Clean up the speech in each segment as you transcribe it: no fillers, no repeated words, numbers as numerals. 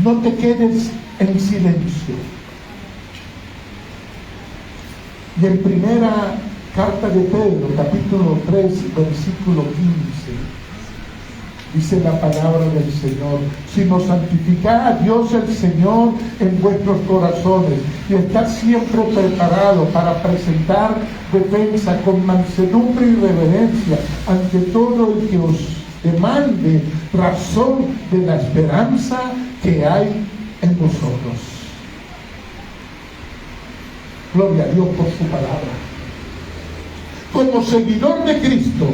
no te quedes en silencio. Y en primera carta de Pedro, capítulo 3, versículo 15, dice la palabra del Señor: sino santificad a Dios el Señor en vuestros corazones y estad siempre preparados para presentar defensa con mansedumbre y reverencia ante todo el que os demande razón de la esperanza que hay en vosotros. Gloria a Dios por su palabra. Como seguidor de Cristo,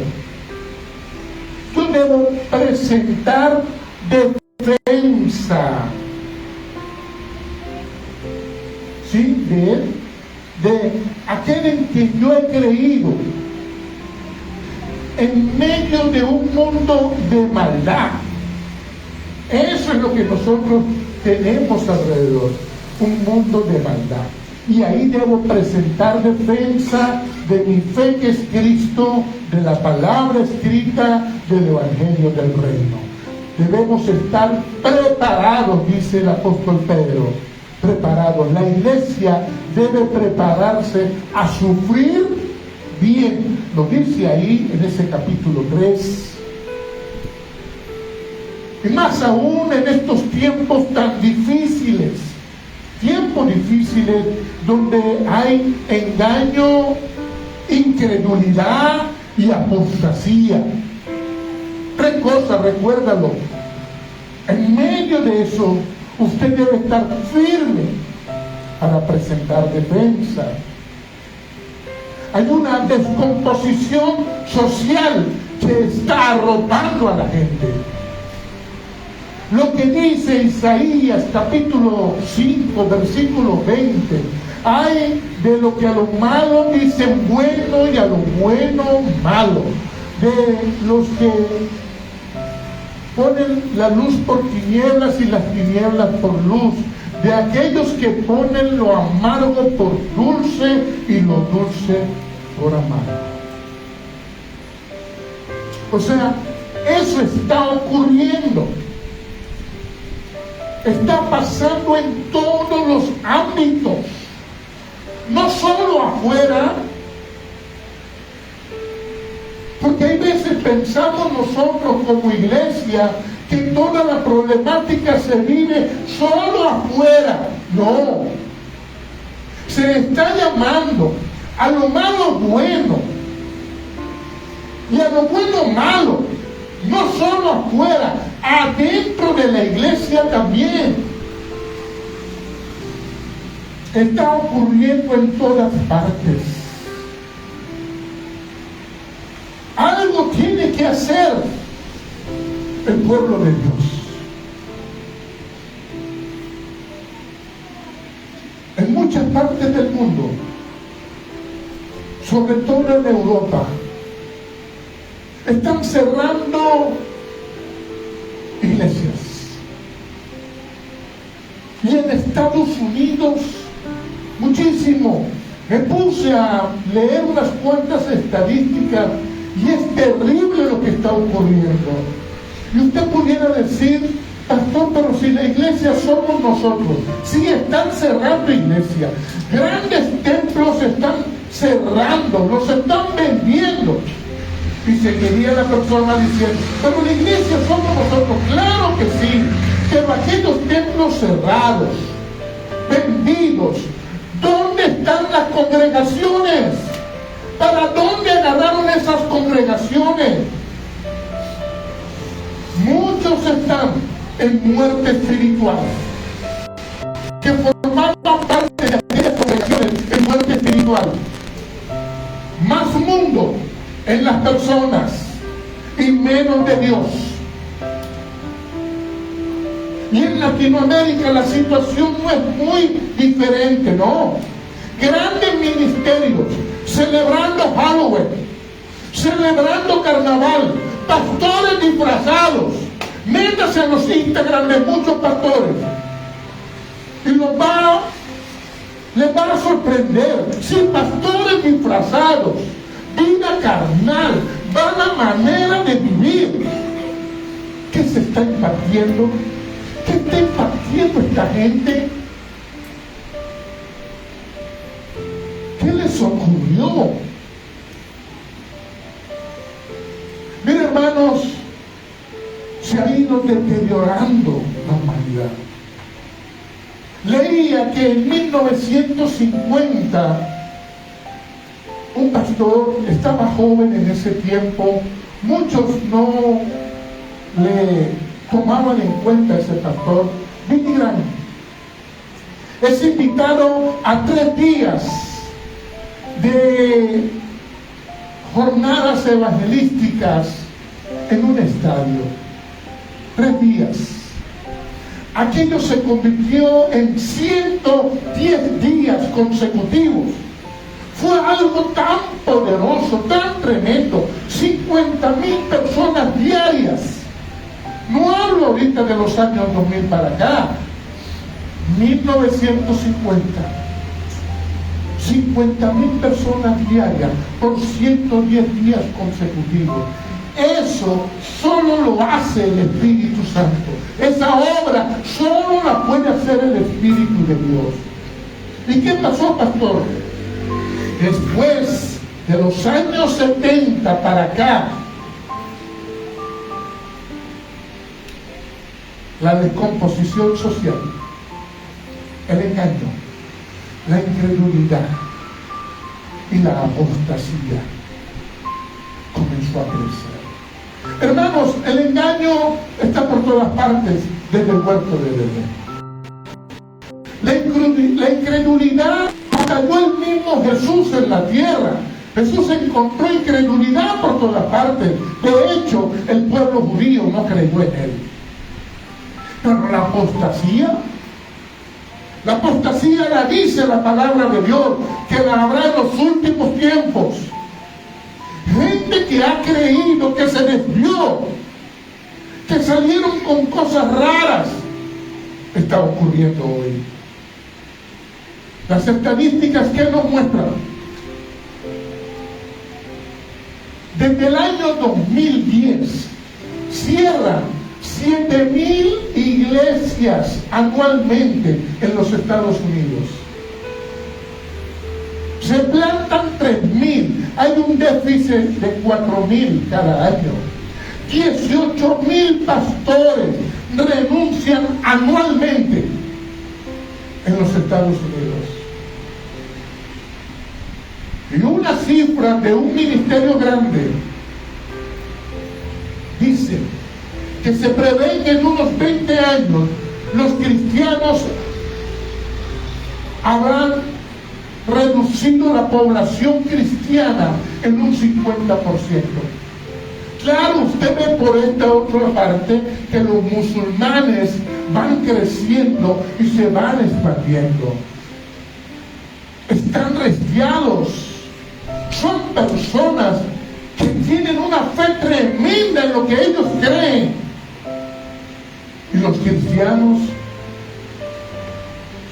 yo debo presentar defensa, ¿sí?, de Él, de aquel en quien yo he creído, en medio de un mundo de maldad. Eso es lo que nosotros tenemos alrededor, un mundo de maldad. Y ahí debo presentar defensa de mi fe, que es Cristo, de la palabra escrita del Evangelio del Reino. Debemos estar preparados, dice el apóstol Pedro, preparados. La iglesia debe prepararse a sufrir bien. Lo dice ahí en ese capítulo 3. Y más aún en estos tiempos tan difíciles, donde hay engaño, incredulidad y apostasía. Tres cosas, recuérdalo. En medio de eso, usted debe estar firme para presentar defensa. Hay una descomposición social que está arropando a la gente. Lo que dice Isaías capítulo 5, versículo 20: hay de lo que a lo malo dicen bueno y a lo bueno malo, de los que ponen la luz por tinieblas y las tinieblas por luz, de aquellos que ponen lo amargo por dulce y lo dulce por amargo. O sea, eso está ocurriendo. Está pasando en todos los ámbitos, no solo afuera, porque hay veces pensamos nosotros como iglesia que toda la problemática se vive solo afuera. No, se está llamando a lo malo bueno y a lo bueno malo, no solo afuera, adentro de la iglesia también. Está ocurriendo en todas partes. Algo tiene que hacer el pueblo de Dios. En muchas partes del mundo, sobre todo en Europa, están cerrando iglesias. Y en Estados Unidos, muchísimo. Me puse a leer unas cuantas estadísticas y es terrible lo que está ocurriendo. Y usted pudiera decir: pastor, pero si la iglesia somos nosotros. Sí, están cerrando iglesias. Grandes templos están cerrando, los están vendiendo. Y seguiría la persona diciendo: pero la iglesia somos nosotros. Claro que sí, pero aquellos templos cerrados, vendidos, ¿dónde están las congregaciones? ¿Para dónde agarraron esas congregaciones? Muchos están en muerte espiritual, que formaban parte de aquellas congregaciones en muerte espiritual. Más mundo en las personas y menos de Dios. Y en Latinoamérica la situación no es muy diferente, no. Grandes ministerios celebrando Halloween, celebrando carnaval, pastores disfrazados. Métase a los Instagram de muchos pastores y les va a sorprender. Si pastores disfrazados, vida carnal, vana manera de vivir. ¿Qué se está impartiendo? ¿Qué está impartiendo haciendo esta gente? ¿Qué les ocurrió? Miren, hermanos, se ha ido deteriorando la humanidad. Leía que en 1950 un pastor estaba joven en ese tiempo, muchos no le tomaban en cuenta a ese pastor, Billy Graham. Es invitado a 3 días de jornadas evangelísticas en un estadio. 3 días. Aquello se convirtió en 110 días consecutivos. Fue algo tan poderoso, tan tremendo. 50,000 personas diarias. No hablo ahorita de los años 2000 para acá. 1950. 50,000 personas diarias por 110 días consecutivos. Eso solo lo hace el Espíritu Santo. Esa obra solo la puede hacer el Espíritu de Dios. ¿Y qué pasó, pastor? Después de los años 70 para acá, la descomposición social, el engaño, la incredulidad y la apostasía comenzó a crecer. Hermanos, el engaño está por todas partes desde el huerto de Edén. La incredulidad cayó el mismo Jesús en la tierra. Jesús encontró incredulidad por todas partes. De hecho, el pueblo judío no creyó en él. Pero la apostasía la dice la palabra de Dios, que la habrá en los últimos tiempos. Gente que ha creído, que se desvió, que salieron con cosas raras, está ocurriendo hoy. Las estadísticas que nos muestran, desde el año 2010 cierran 7,000 iglesias anualmente en los Estados Unidos. Se plantan 3,000. Hay un déficit de 4,000 cada año. 18,000 pastores renuncian anualmente en los Estados Unidos. Y una cifra de un ministerio grande dice que se prevé que en unos 20 años los cristianos habrán reducido la población cristiana en un 50%. Claro, usted ve por esta otra parte que los musulmanes van creciendo y se van expandiendo. Están resfriados. Son personas que tienen una fe tremenda en lo que ellos creen. Y los cristianos,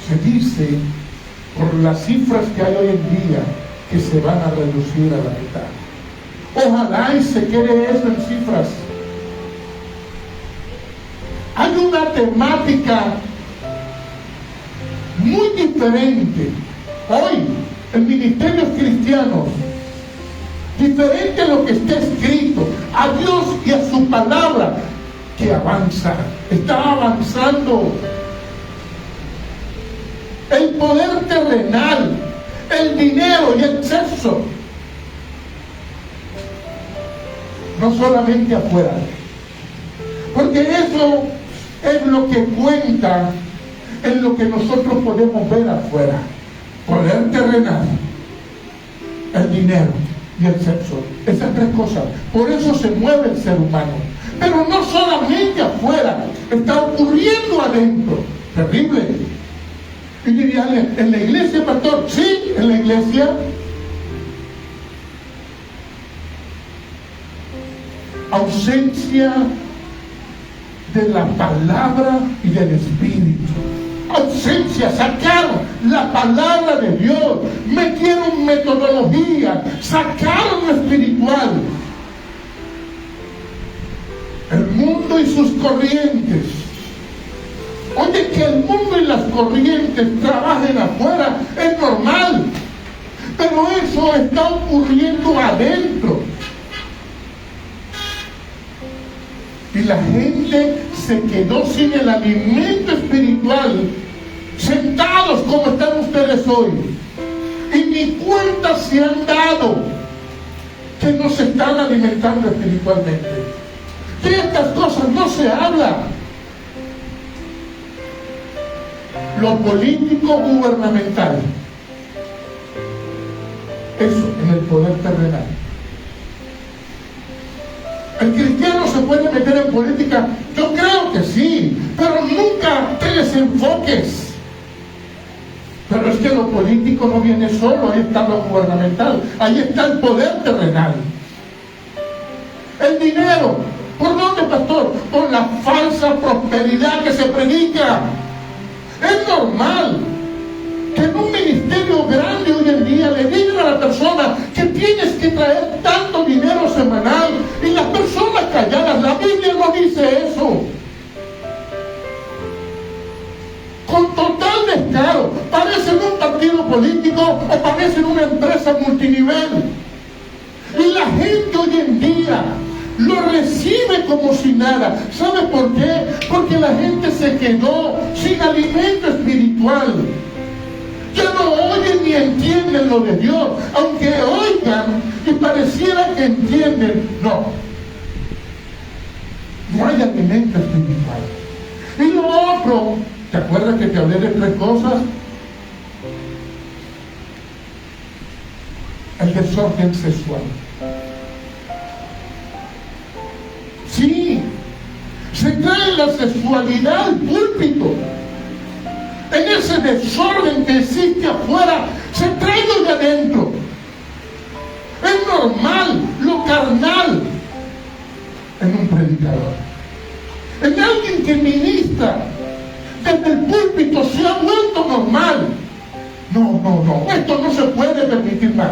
se dice, por las cifras que hay hoy en día, que se van a reducir a la mitad. Ojalá y se quede eso en cifras. Hay una temática muy diferente hoy en ministerios cristianos, diferente a lo que está escrito, a Dios y a su palabra, que avanza, está avanzando. El poder terrenal, el dinero y el sexo, no solamente afuera, porque eso es lo que cuenta en lo que nosotros podemos ver afuera. Poder terrenal, el dinero y el sexo, esas 3 cosas. Por eso se mueve el ser humano. Pero no solamente afuera, está ocurriendo adentro. Terrible. Y dirían, ¿en la iglesia, pastor? Sí, en la iglesia. Ausencia de la palabra y del Espíritu. Ausencia, sacaron la palabra de Dios, metieron metodología, sacaron lo espiritual. El mundo y sus corrientes. Oye, ¿qué Que el mundo y las corrientes trabajen afuera es normal, pero eso está ocurriendo adentro. Y la gente se quedó sin el alimento espiritual, sentados como están ustedes hoy, y ni cuenta se han dado que no se están alimentando espiritualmente. De estas cosas no se habla. Lo político gubernamental, eso en el poder terrenal. ¿El cristiano se puede meter en política? Yo creo que sí, pero nunca te desenfoques. Pero es que lo político no viene solo, ahí está lo gubernamental, ahí está el poder terrenal. El dinero, ¿por dónde, pastor? Por la falsa prosperidad que se predica. Es normal que en un ministerio grande hoy en día le digan a la persona que tienes que traer tanto dinero semanal y las personas calladas. La Biblia no dice eso. Con total descaro, parecen un partido político o parecen una empresa multinivel. Y la gente hoy en día lo recibe como si nada. ¿Sabe por qué? Porque la gente se quedó sin alimento espiritual. Ya no oyen ni entienden lo de Dios, aunque oigan y pareciera que entienden. No hay alimento espiritual. Y lo otro, ¿te acuerdas que te hablé de 3 cosas? El desorden sexual. Sí, se trae la sexualidad al púlpito. En ese desorden que existe afuera, se trae lo de adentro. Es normal, lo carnal en un predicador. En alguien que ministra desde el púlpito se ha vuelto normal. No, esto no se puede permitir más.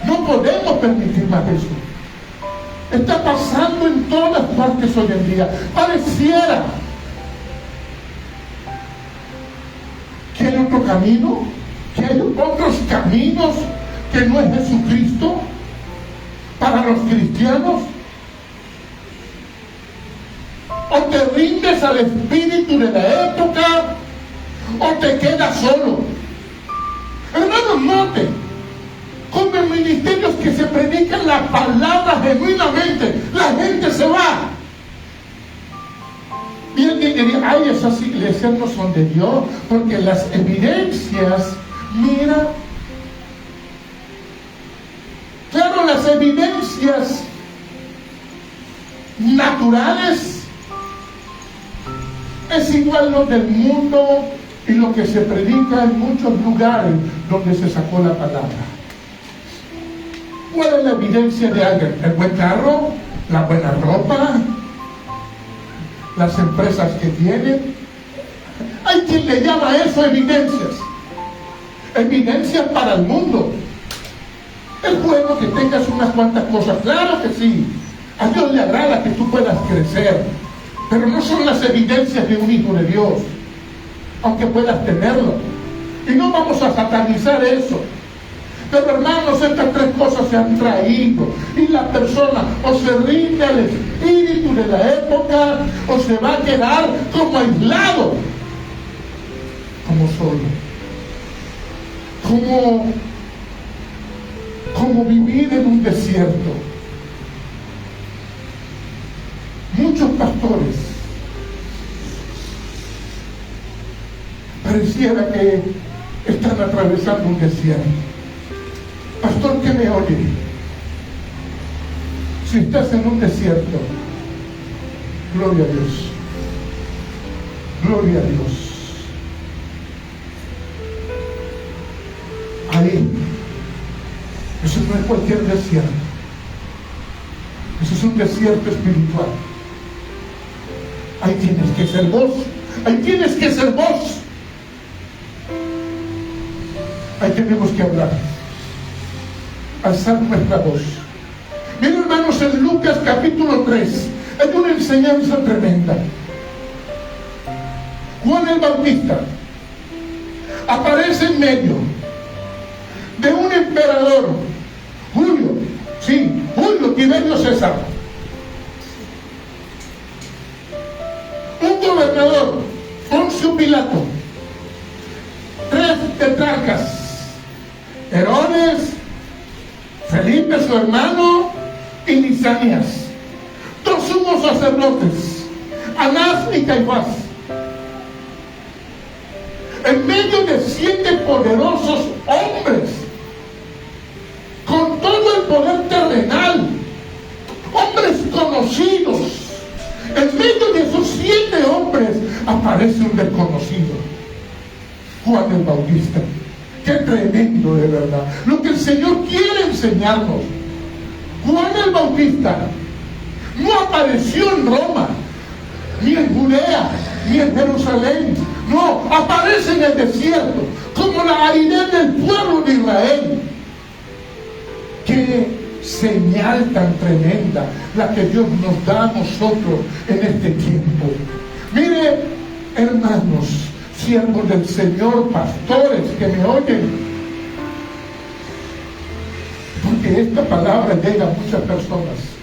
No podemos permitir más eso. Está pasando en todas partes hoy en día. Pareciera que hay otro camino, que hay otros caminos que no es Jesucristo para los cristianos. O te rindes al espíritu de la época o te quedas solo. Hermanos, noten, como en ministerios que se predican la palabra genuinamente, la gente se va. Y alguien diría, ay, esas iglesias no son de Dios, porque las evidencias, mira, claro, las evidencias naturales es igual lo del mundo y lo que se predica en muchos lugares donde se sacó la palabra. ¿Cuál es la evidencia de alguien? El buen carro, la buena ropa, las empresas que tienen. Hay quien le llama a eso evidencias. Evidencias para el mundo. Es bueno que tengas unas cuantas cosas, claro que sí. A Dios le agrada que tú puedas crecer, pero no son las evidencias de un hijo de Dios, aunque puedas tenerlo. Y no vamos a satanizar eso. Pero hermanos, estas 3 cosas se han traído y la persona o se rinde al espíritu de la época o se va a quedar como aislado, como solo, como vivir en un desierto. Muchos pastores pareciera que están atravesando un desierto. Pastor, ¿qué me oye? Si estás en un desierto, gloria a Dios. Gloria a Dios. Ahí, eso no es cualquier desierto. Eso es un desierto espiritual. Ahí tienes que ser vos. Ahí tienes que ser vos. Ahí tenemos que hablar. Alzar nuestra voz. Miren, hermanos, en Lucas capítulo 3 hay una enseñanza tremenda. Juan el Bautista aparece en medio de un emperador, Julio Tiberio César, un gobernador, Poncio Pilato, 3 tetrarcas, Herodes, Felipe su hermano y Lisanías, 2 sumos sacerdotes, Anás y Caifás, en medio de 7 poderosos hombres con todo el poder terrenal, hombres conocidos. En medio de esos 7 hombres aparece un desconocido, Juan el Bautista. Qué tremendo, de verdad, lo que el Señor quiere enseñarnos. Juan el Bautista no apareció en Roma, ni en Judea, ni en Jerusalén. No, aparece en el desierto, como la aridez del pueblo de Israel. Qué señal tan tremenda la que Dios nos da a nosotros en este tiempo. Mire, hermanos, siervos del Señor, pastores que me oyen, porque esta palabra llega a muchas personas.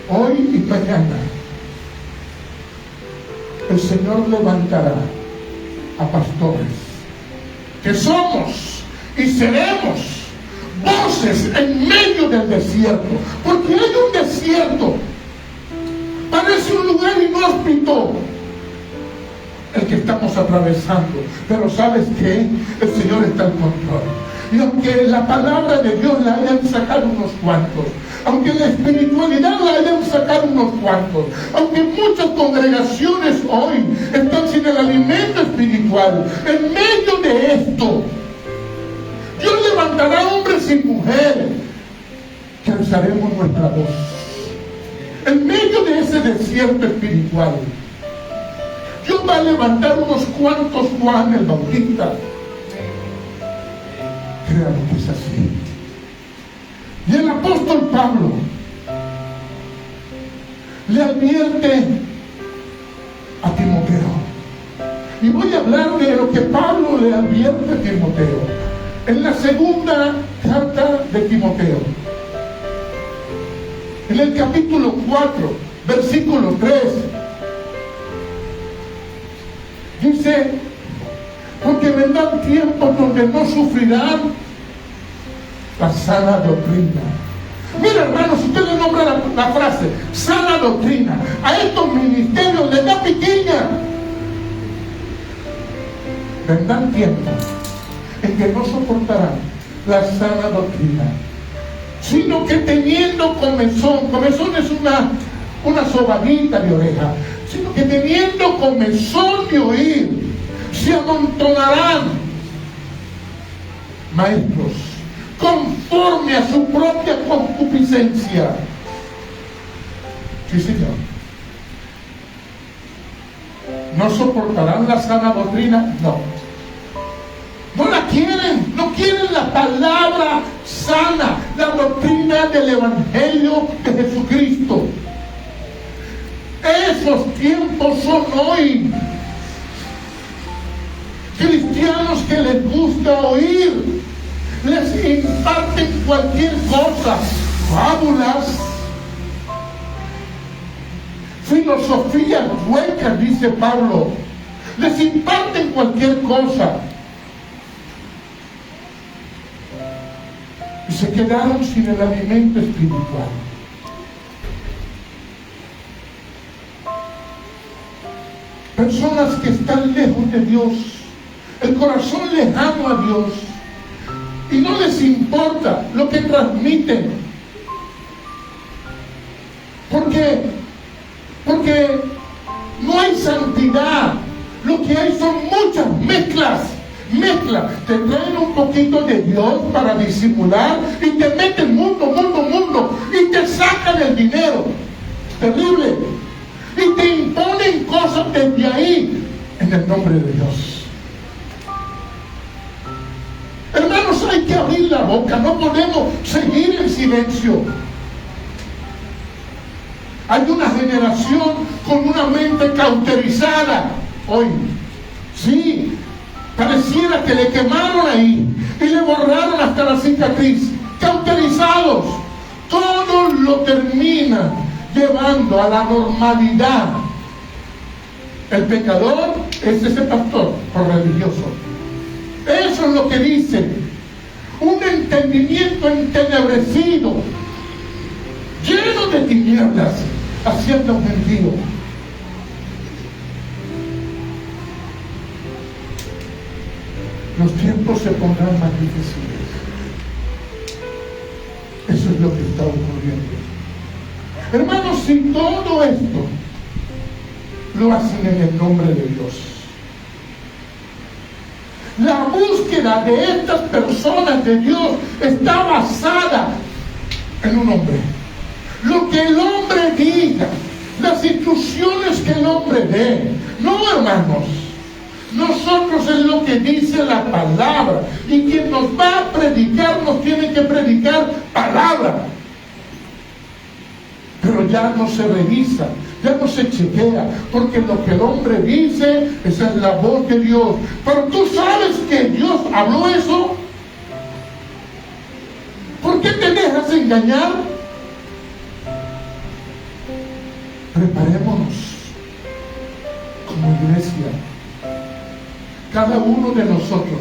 Hoy y mañana el Señor levantará a pastores que somos y seremos voces en medio del desierto, porque hay un desierto, parece un lugar inhóspito el que estamos atravesando, pero ¿sabes qué? El Señor está en control. Y aunque la palabra de Dios la hayan sacado unos cuantos, aunque la espiritualidad la hayan sacado unos cuantos, aunque muchas congregaciones hoy están sin el alimento espiritual, en medio de esto, Dios levantará hombres y mujeres que alzaremos nuestra voz. En medio de ese desierto espiritual, Dios va a levantar unos cuantos Juan el Bautista. Créanme que es así. Y el apóstol Pablo le advierte a Timoteo. Y voy a hablar de lo que Pablo le advierte a Timoteo en la segunda carta de Timoteo. En el capítulo 4, versículo 3, dice: porque vendrán tiempos donde no sufrirán la sana doctrina. Mira, hermanos, si usted le nombra la frase sana doctrina a estos ministerios, les da piquiña. Vendrán tiempos en que no soportarán la sana doctrina, sino que teniendo comezón es una sobadita de oreja, sino que teniendo comezón de oír, se amontonarán maestros conforme a su propia concupiscencia. Sí, Señor. ¿No soportarán la sana doctrina? No. No la quieren, no quieren la palabra sana, la doctrina del Evangelio de Jesucristo. Esos tiempos son hoy. Cristianos que les gusta oír, les imparten cualquier cosa, fábulas, filosofías huecas, dice Pablo, les imparten cualquier cosa. Y se quedaron sin el alimento espiritual. Personas que están lejos de Dios, el corazón lejano a Dios, y no les importa lo que transmiten. ¿Por qué? Porque no hay santidad. Lo que hay son muchas mezclas. Te traen un poquito de Dios para disimular y te meten mundo, y te sacan el dinero. Terrible. Y te imponen cosas desde ahí en el nombre de Dios. Hermanos, hay que abrir la boca, no podemos seguir en silencio. Hay una generación con una mente cauterizada hoy. Sí, pareciera que le quemaron ahí y le borraron hasta la cicatriz. Cauterizados. Todo lo termina llevando a la normalidad. El pecador es ese pastor o religioso. Eso es lo que dice. Un entendimiento entenebrecido, lleno de tinieblas, haciendo un gentío. Los tiempos se pondrán más difíciles. Eso es lo que está ocurriendo. Hermanos, si todo esto lo hacen en el nombre de Dios, la búsqueda de estas personas de Dios está basada en un hombre. Lo que el hombre diga, las instrucciones que el hombre dé. No, hermanos. Nosotros es lo que dice la palabra. Y quien nos va a predicar nos tiene que predicar palabra. Pero ya no se revisa, ya no se chequea, porque lo que el hombre dice, esa es la voz de Dios. Pero tú sabes que Dios habló eso. ¿Por qué te dejas engañar? Preparémonos como iglesia, cada uno de nosotros,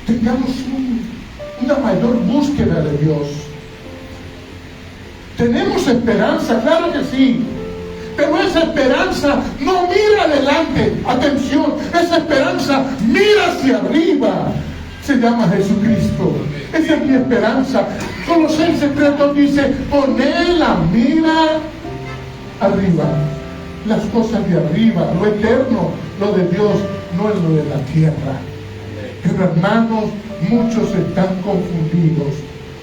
tengamos una mayor búsqueda de Dios. Tenemos esperanza, claro que sí, pero esa esperanza no mira adelante, atención, esa esperanza mira hacia arriba. Se llama Jesucristo. Esa es mi esperanza. Colosenses 3:2 dice: poned la mira arriba, las cosas de arriba, lo eterno, lo de Dios, no es lo de la tierra. Pero hermanos, muchos están confundidos,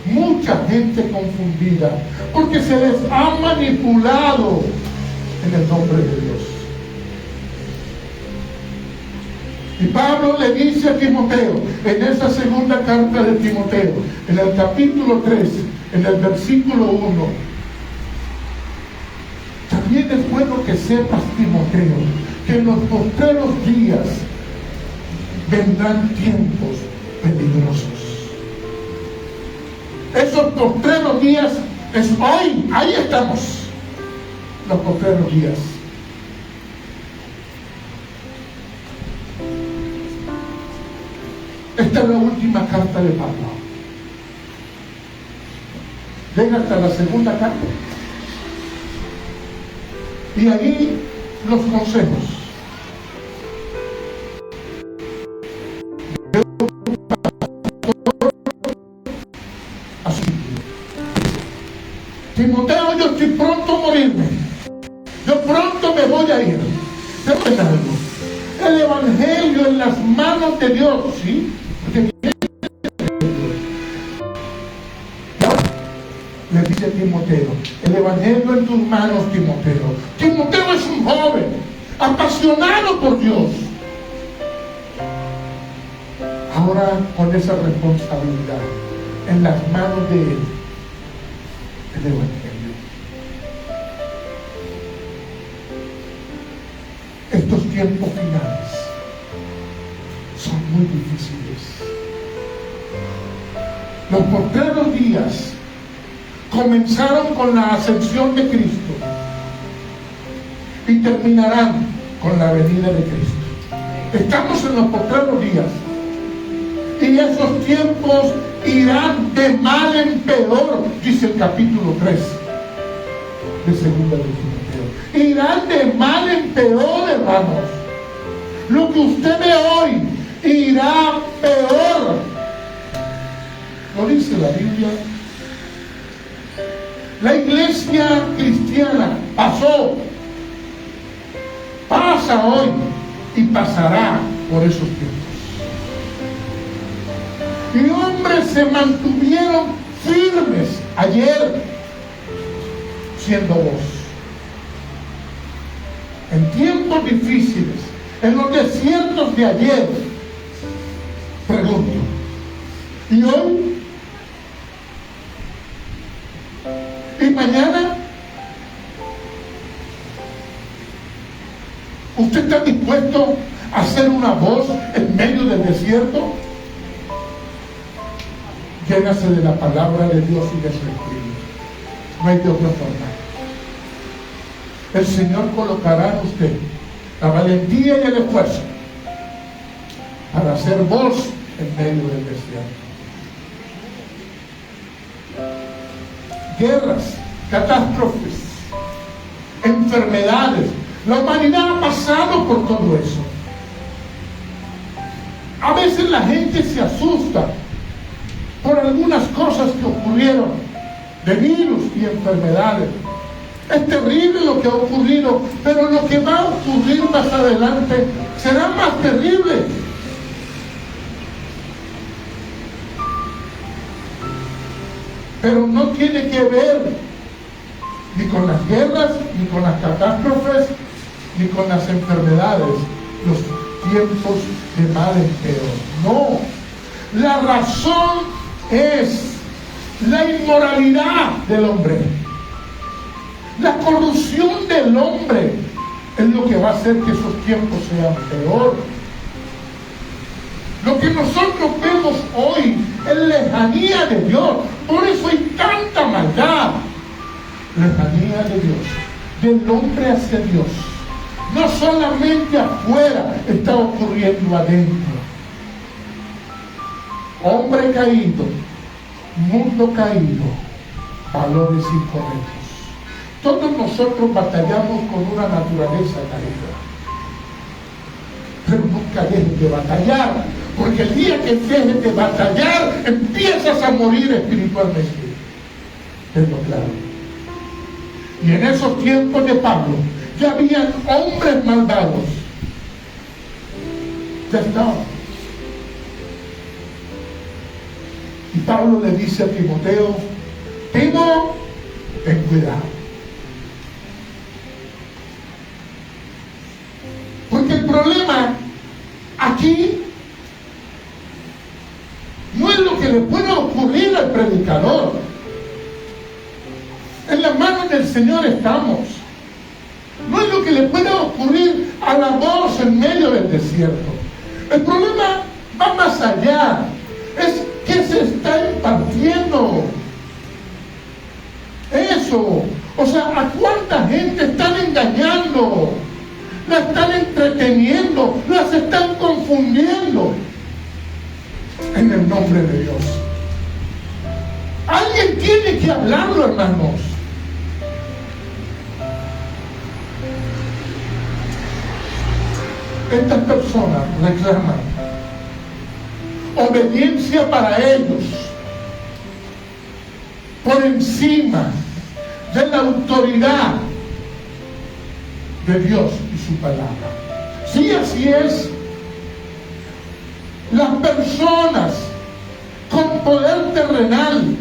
mucha gente confundida, porque se les ha manipulado en el nombre de Dios. Y Pablo le dice a Timoteo, en esa segunda carta de Timoteo, en el capítulo 3, en el versículo 1, también es bueno que sepas, Timoteo, que en los postreros días vendrán tiempos peligrosos. Esos postreros días es hoy, ahí estamos, los postreros días. Esta es la última carta de Pablo. Llega hasta la segunda carta. Y ahí los consejos. Así. Timoteo, yo estoy pronto a morirme. Yo pronto me voy a ir. ¿Saben algo? El evangelio en las manos de Dios, ¿sí? Le dice a Timoteo, el evangelio en tus manos, Timoteo. Timoteo es un joven apasionado por Dios. Ahora con esa responsabilidad en las manos de él, el evangelio. Estos tiempos finales son muy difíciles. Los postreros días comenzaron con la ascensión de Cristo y terminarán con la venida de Cristo. Estamos en los postreros días y esos tiempos irán de mal en peor, dice el capítulo 3 de segunda de Timoteo. Irán de mal en peor, hermanos. Lo que usted ve hoy irá peor. ¿Lo dice la Biblia? La iglesia cristiana pasó, pasa hoy y pasará por esos tiempos. Y hombres se mantuvieron firmes ayer siendo voz. En tiempos difíciles, en los desiertos de ayer, pregunto, ¿y hoy? ¿Usted está dispuesto a ser una voz en medio del desierto? Llénase de la palabra de Dios y de su Espíritu. No hay de otra forma. El Señor colocará en usted la valentía y el esfuerzo para ser voz en medio del desierto. Guerras, catástrofes, enfermedades. La humanidad ha pasado por todo eso. A veces la gente se asusta por algunas cosas que ocurrieron, de virus y enfermedades. Es terrible lo que ha ocurrido, pero lo que va a ocurrir más adelante será más terrible. Pero no tiene que ver ni con las guerras, ni con las catástrofes, ni con las enfermedades, los tiempos de mal en peor. No, la razón es la inmoralidad del hombre. La corrupción del hombre es lo que va a hacer que esos tiempos sean peor. Lo que nosotros vemos hoy es lejanía de Dios. Por eso hay tanta maldad. Lejanía de Dios, del hombre hacia Dios. No solamente afuera está ocurriendo adentro. Hombre caído, mundo caído, valores incorrectos. Todos nosotros batallamos con una naturaleza caída. Pero nunca dejes de batallar, porque el día que dejes de batallar, empiezas a morir espiritualmente. Tengo claro. Y en esos tiempos de Pablo, ya habían hombres malvados. Ya estaban. Y Pablo le dice a Timoteo: Timo, ten cuidado. Porque el problema aquí no es lo que le pueda ocurrir al predicador. En las manos del Señor estamos. No es lo que le pueda ocurrir a la voz en medio del desierto. El problema va más allá. Es que se está impartiendo. Eso. O sea, ¿a cuánta gente están engañando? La están entreteniendo, las están confundiendo. En el nombre de Dios. Alguien tiene que hablarlo, hermanos. Estas personas reclaman obediencia para ellos por encima de la autoridad de Dios y su palabra. Sí, así es. Las personas con poder terrenal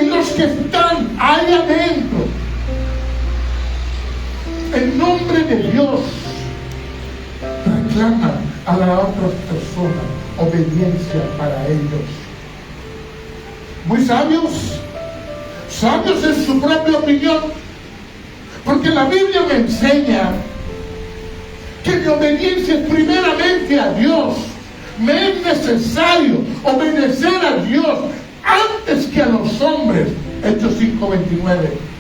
y los que están ahí adentro, en nombre de Dios, reclaman a las otras personas obediencia para ellos. Muy sabios, sabios en su propia opinión, porque la Biblia me enseña que mi obediencia es primeramente a Dios. Me es necesario obedecer a Dios antes que a los hombres. Hechos 5:29.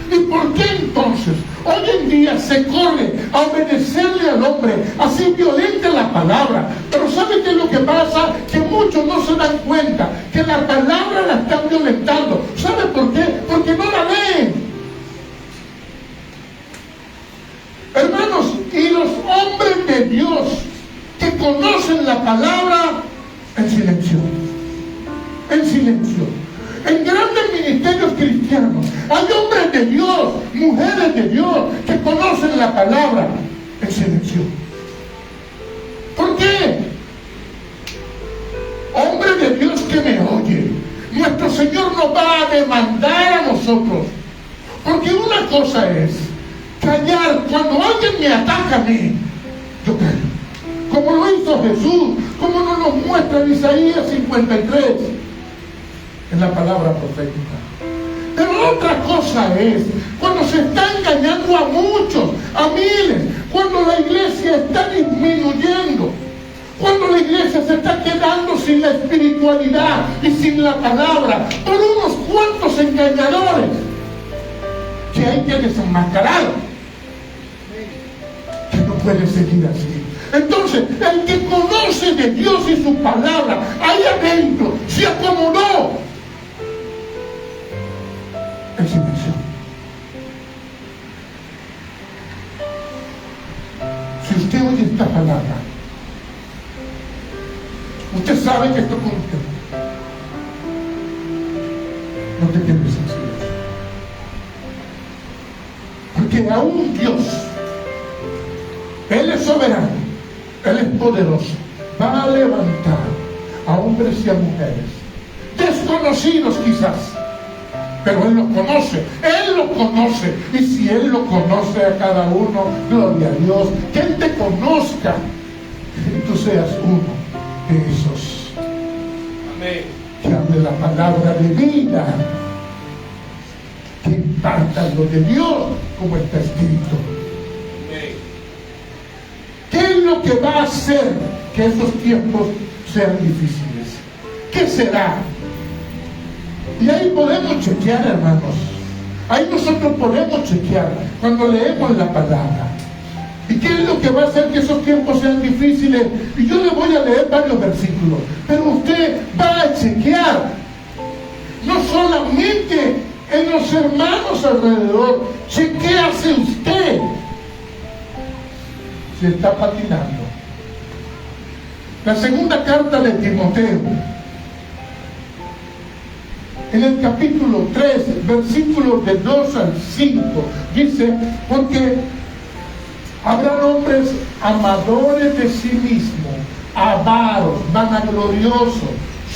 ¿Y por qué entonces hoy en día se corre a obedecerle al hombre, así violenta la palabra? Pero ¿sabe qué es lo que pasa? Que muchos no se dan cuenta que la palabra la están violentando. ¿Sabe por qué? Porque no la leen. Hermanos, y los hombres de Dios que conocen la palabra, en silencio. En silencio. En grandes ministerios cristianos hay hombres de Dios, mujeres de Dios que conocen la palabra en silencio. ¿Por qué? Hombre de Dios que me oye, nuestro Señor nos va a demandar a nosotros. Porque una cosa es callar cuando alguien me ataca a mí. Yo callo. Como lo hizo Jesús, como nos muestra en Isaías 53. En la palabra profética. Pero Otra cosa es cuando se está engañando a muchos, a miles, cuando la iglesia está disminuyendo, cuando la iglesia se está quedando sin la espiritualidad y sin la palabra por unos cuantos engañadores que hay que desenmascarar, que no puede seguir así. Entonces, el que conoce de Dios y su palabra, ahí adentro se acomodó en silencio. Si usted oye esta palabra, usted sabe que esto con usted. No te quedes en silencio. Porque aún Dios, Él es soberano, Él es poderoso, va a levantar a hombres y a mujeres, desconocidos quizás, pero Él los conoce, Él los conoce. Y si Él lo conoce a cada uno, gloria a Dios, que Él te conozca y tú seas uno de esos. Amén. Que hable la palabra de vida, que imparta lo de Dios como está escrito. Amén. ¿Qué es lo que va a hacer que esos tiempos sean difíciles? ¿Qué será? Y ahí podemos chequear, hermanos. Ahí nosotros podemos chequear cuando leemos la palabra. ¿Y qué es lo que va a hacer que esos tiempos sean difíciles? Y yo le voy a leer varios versículos, pero usted va a chequear, no solamente en los hermanos alrededor, chequéase usted si está patinando. La segunda carta de Timoteo, en el capítulo 3, versículos de 2 al 5, dice: porque habrán hombres amadores de sí mismos, avaros, vanagloriosos,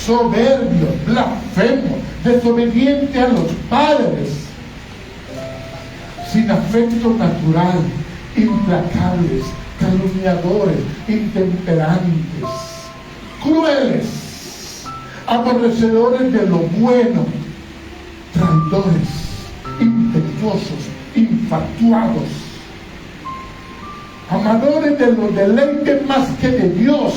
soberbios, blasfemos, desobedientes a los padres, sin afecto natural, implacables, calumniadores, intemperantes, crueles, aborrecedores de lo bueno, traidores, impetuosos, infatuados, amadores de los deleites más que de Dios,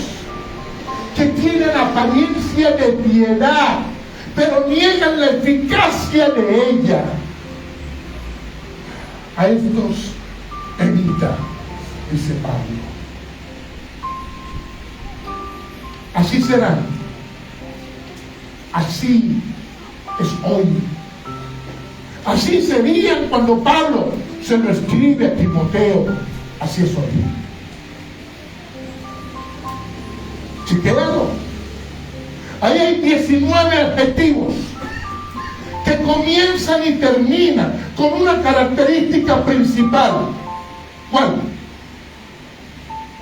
que tienen apariencia de piedad, pero niegan la eficacia de ella. A estos evita, dice Pablo. Así serán. Así es hoy. Así serían cuando Pablo se lo escribe a Timoteo. Así es hoy. Chequéalo. Ahí hay 19 adjetivos que comienzan y terminan con una característica principal. ¿Cuál?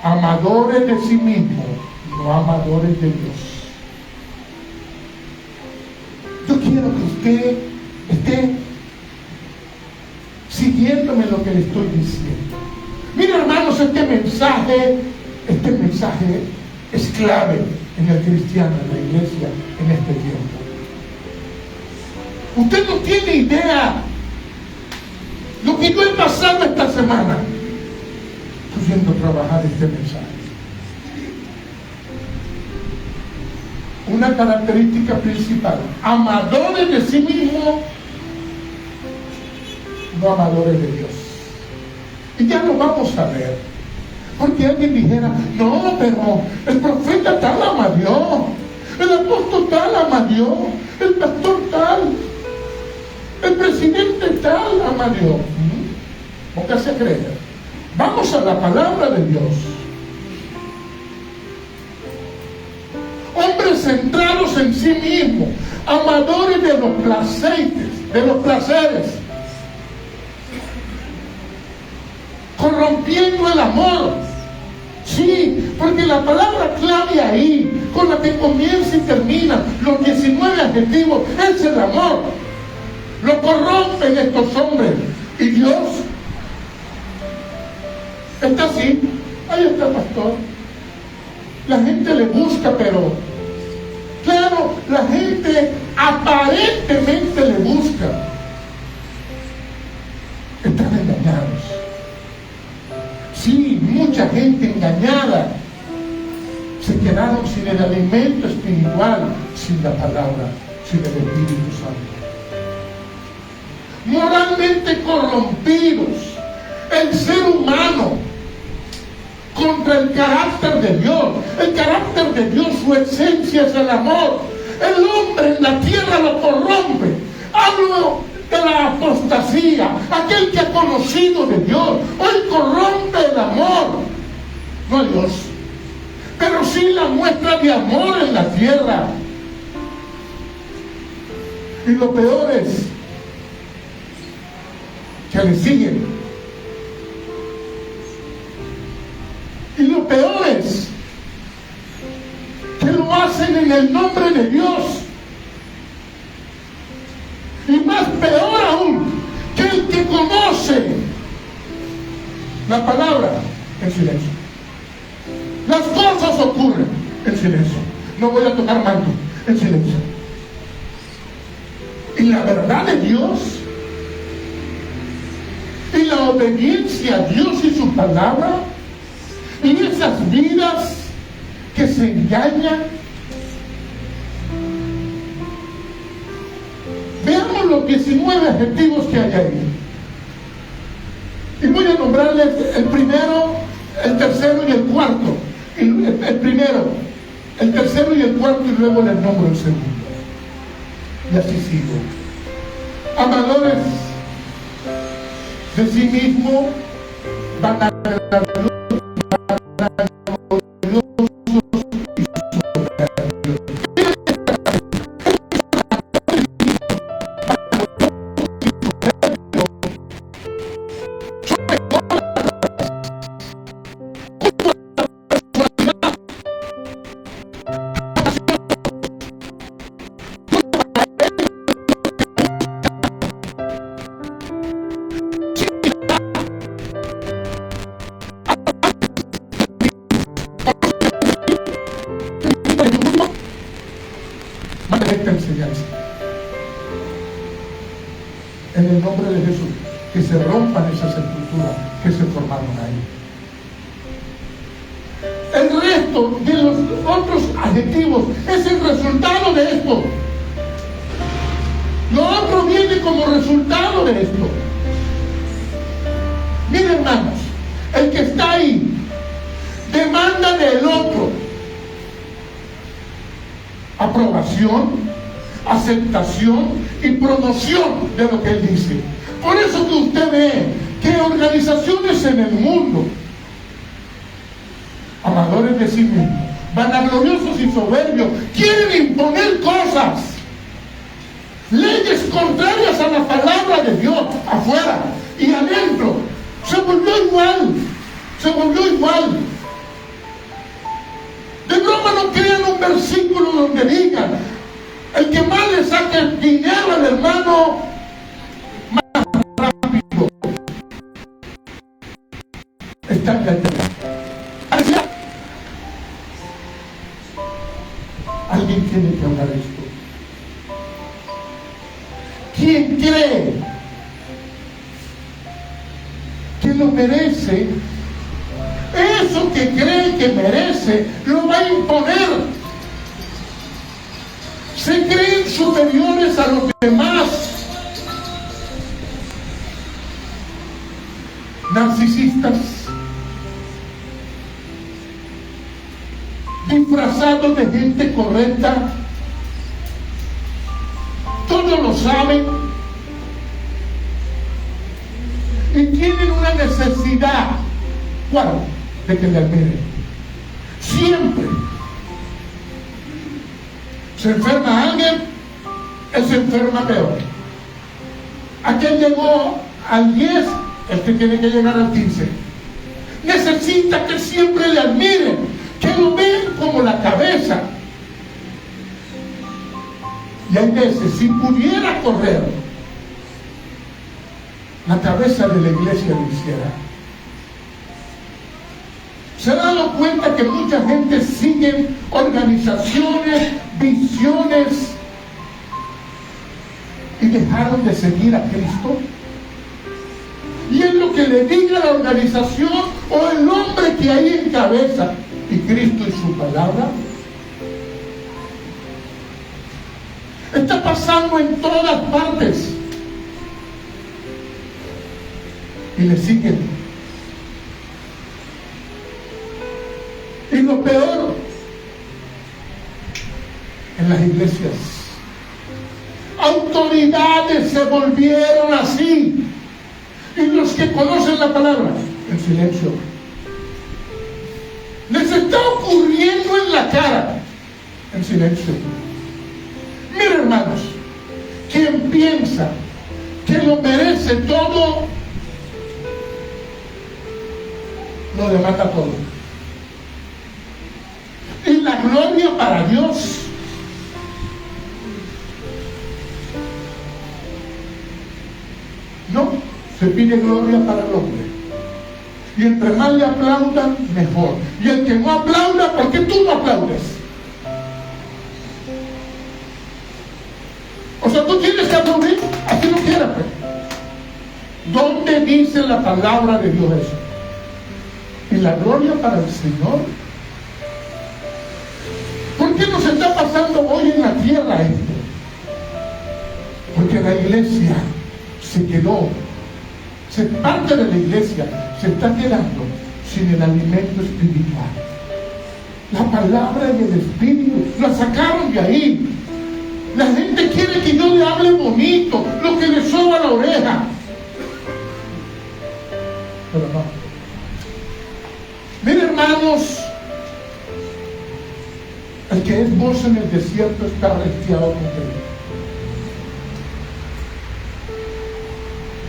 Amadores de sí mismos, no amadores de Dios. Yo quiero que usted esté siguiéndome lo que le estoy diciendo. Mira, hermanos, este mensaje es clave en el cristiano, en la iglesia, en este tiempo. Usted no tiene idea lo que yo he pasado esta semana pudiendo trabajar este mensaje. Una característica principal: amadores de sí mismos, no amadores de Dios. Y ya lo vamos a ver. Porque alguien dijera: no, pero el profeta tal ama a Dios, el apóstol tal ama a Dios, el pastor tal, el presidente tal ama a Dios. ¿Por qué se cree? Vamos a la palabra de Dios. Hombres centrados en sí mismos, amadores de los placeres, corrompiendo el amor. Sí, porque la palabra clave ahí, con la que comienza y termina los 19 adjetivos, es el amor. Lo corrompen estos hombres. Y Dios está así. Ahí está el pastor. La gente le busca, pero claro, la gente aparentemente le busca, quedaron sin el alimento espiritual, sin la palabra, sin el Espíritu Santo. Moralmente corrompidos, el ser humano contra el carácter de Dios. El carácter de Dios, su esencia es el amor. El hombre en la tierra lo corrompe. Hablo de la apostasía, aquel que ha conocido de Dios. Hoy corrompe el amor, no a Dios, pero sí la muestra de amor en la tierra. Y lo peor es que le siguen. Y lo peor es que lo hacen en el nombre de Dios. Y más peor aún, que el que conoce la palabra en silencio. Las cosas ocurren en silencio. No voy a tocar manto, en silencio. Y la verdad de Dios y la obediencia a Dios y su palabra, y esas vidas que se engañan. Veamos los 19 adjetivos que hay ahí. Y voy a nombrarles el primero, el tercero y el cuarto. El primero, el tercero y el cuarto, y luego les nombro el segundo. Y así sigo. Amadores de sí mismo, vanaglosiosos, esta enseñanza. En el nombre de Jesús, que se rompan esas estructuras que se formaron ahí. El resto de los otros adjetivos es el resultado de esto. Lo otro viene como resultado de esto. Miren, hermanos, el que está ahí demanda del otro aprobación, aceptación y promoción de lo que él dice. Por eso que usted ve que organizaciones en el mundo, amadores de sí mismos, vanagloriosos y soberbios, quieren imponer cosas, leyes contrarias a la palabra de Dios, afuera y adentro. Se volvió igual. De broma no crean un versículo donde digan: el que más le saque el dinero al hermano, más rápido está en la tierra. Alguien tiene que hablar esto. ¿Quién cree que lo merece? Eso que cree que merece, lo va a imponer. Se creen superiores a los demás. Narcisistas, disfrazados de gente correcta, todos lo saben y tienen una necesidad, ¿cuál? De que le admiren. Siempre se enferma alguien, él se enferma peor. Aquel llegó al 10, este tiene que llegar al 15. Necesita que siempre le admiren, que lo ven como la cabeza. Y hay veces, si pudiera correr, la cabeza de la iglesia lo hiciera. ¿Se ha dado cuenta que mucha gente sigue organizaciones, visiones, y dejaron de seguir a Cristo? Y es lo que le diga la organización o el hombre que hay en cabeza. y Cristo y su palabra? Está pasando en todas partes. Y le siguen. Y lo peor, en las iglesias, autoridades se volvieron así. Y los que conocen la palabra, en silencio. Les está ocurriendo en la cara, en silencio. Miren, hermanos, quien piensa que lo merece todo, lo demanda todo. Y la gloria para Dios. No, se pide gloria para el hombre. Y entre más le aplaudan, mejor. Y el que no aplauda, ¿por qué tú no aplaudes? O sea, tú tienes que aplaudir, así no quieras, pues. ¿Dónde dice la palabra de Dios eso? Y la gloria para el Señor. ¿Por qué nos está pasando hoy en la tierra esto? Porque la iglesia se quedó, parte de la iglesia se está quedando sin el alimento espiritual. La palabra y el espíritu la sacaron de ahí. La gente quiere que yo le hable bonito, lo que le soba la oreja. Pero no. Miren, hermanos, el que es voz en el desierto está restiado con Dios.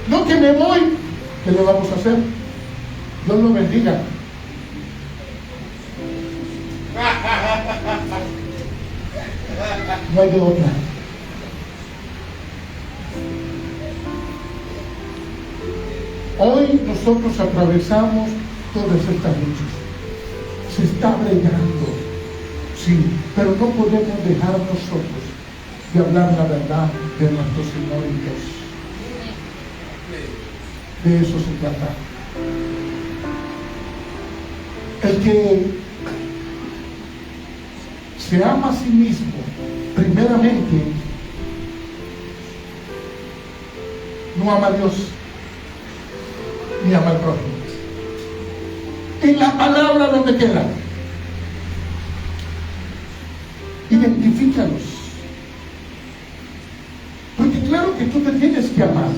No, que me voy, ¿qué le vamos a hacer? Dios lo bendiga. No hay de otra. Hoy nosotros atravesamos todas estas luchas. Se está bregando, sí, pero no podemos dejar nosotros de hablar la verdad de nuestro Señor y Dios. De eso se trata. El que se ama a sí mismo, primeramente, no ama a Dios, ni ama al prójimo. Y la palabra, ¿dónde queda? Identifícalos. Porque claro que tú te tienes que amar.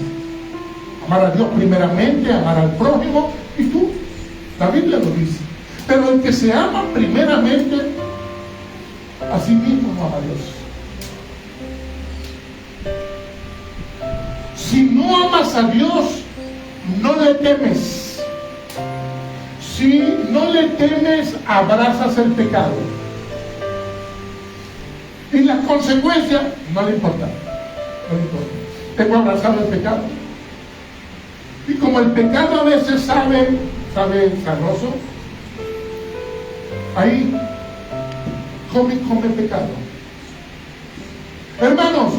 Amar a Dios primeramente, amar al prójimo, y tú, la Biblia lo dice. Pero el que se ama primeramente, a sí mismo no ama a Dios. Si no amas a Dios, no le temes. Si no le temes, abrazas el pecado. Y las consecuencias no le importan. No le importa. Tengo abrazado el pecado. Y como el pecado a veces sabe sabroso, ahí come pecado. Hermanos,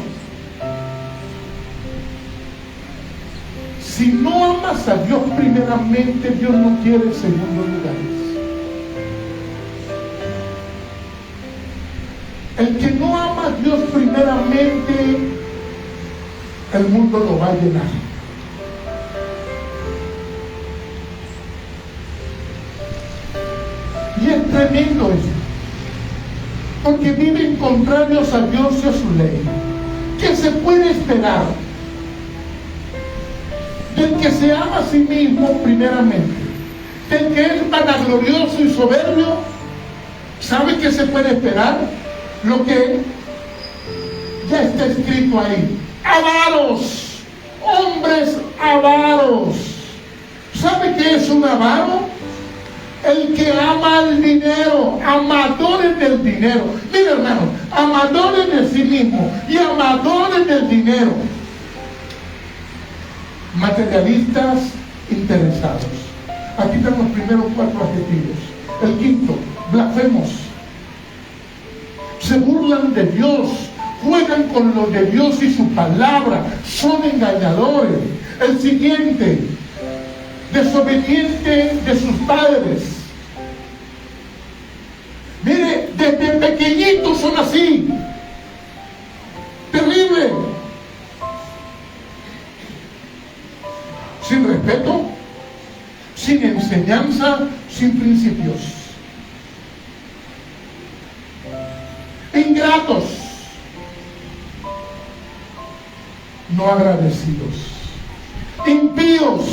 si no amas a Dios primeramente, Dios no quiere segundos lugares. El que no ama a Dios primeramente, el mundo lo va a llenar. Y es tremendo esto, porque viven contrarios a Dios y a su ley. ¿Qué se puede esperar del que se ama a sí mismo primeramente? Del que es vanaglorioso y soberbio. ¿Sabe qué se puede esperar? Lo que ya está escrito ahí: avaros, hombres avaros. ¿Sabe qué es un avaro? El que ama el dinero, amadores del dinero. Mira, hermano, amadores de sí mismo y amadores del dinero. Materialistas interesados. Aquí están los primeros 4 adjetivos. El quinto, blasfemos. Se burlan de Dios, juegan con lo de Dios y su palabra, son engañadores. El siguiente, desobediente de sus padres. pequeñitos son así. Terrible. Sin respeto, sin enseñanza, sin principios. Ingratos, no agradecidos. Impíos,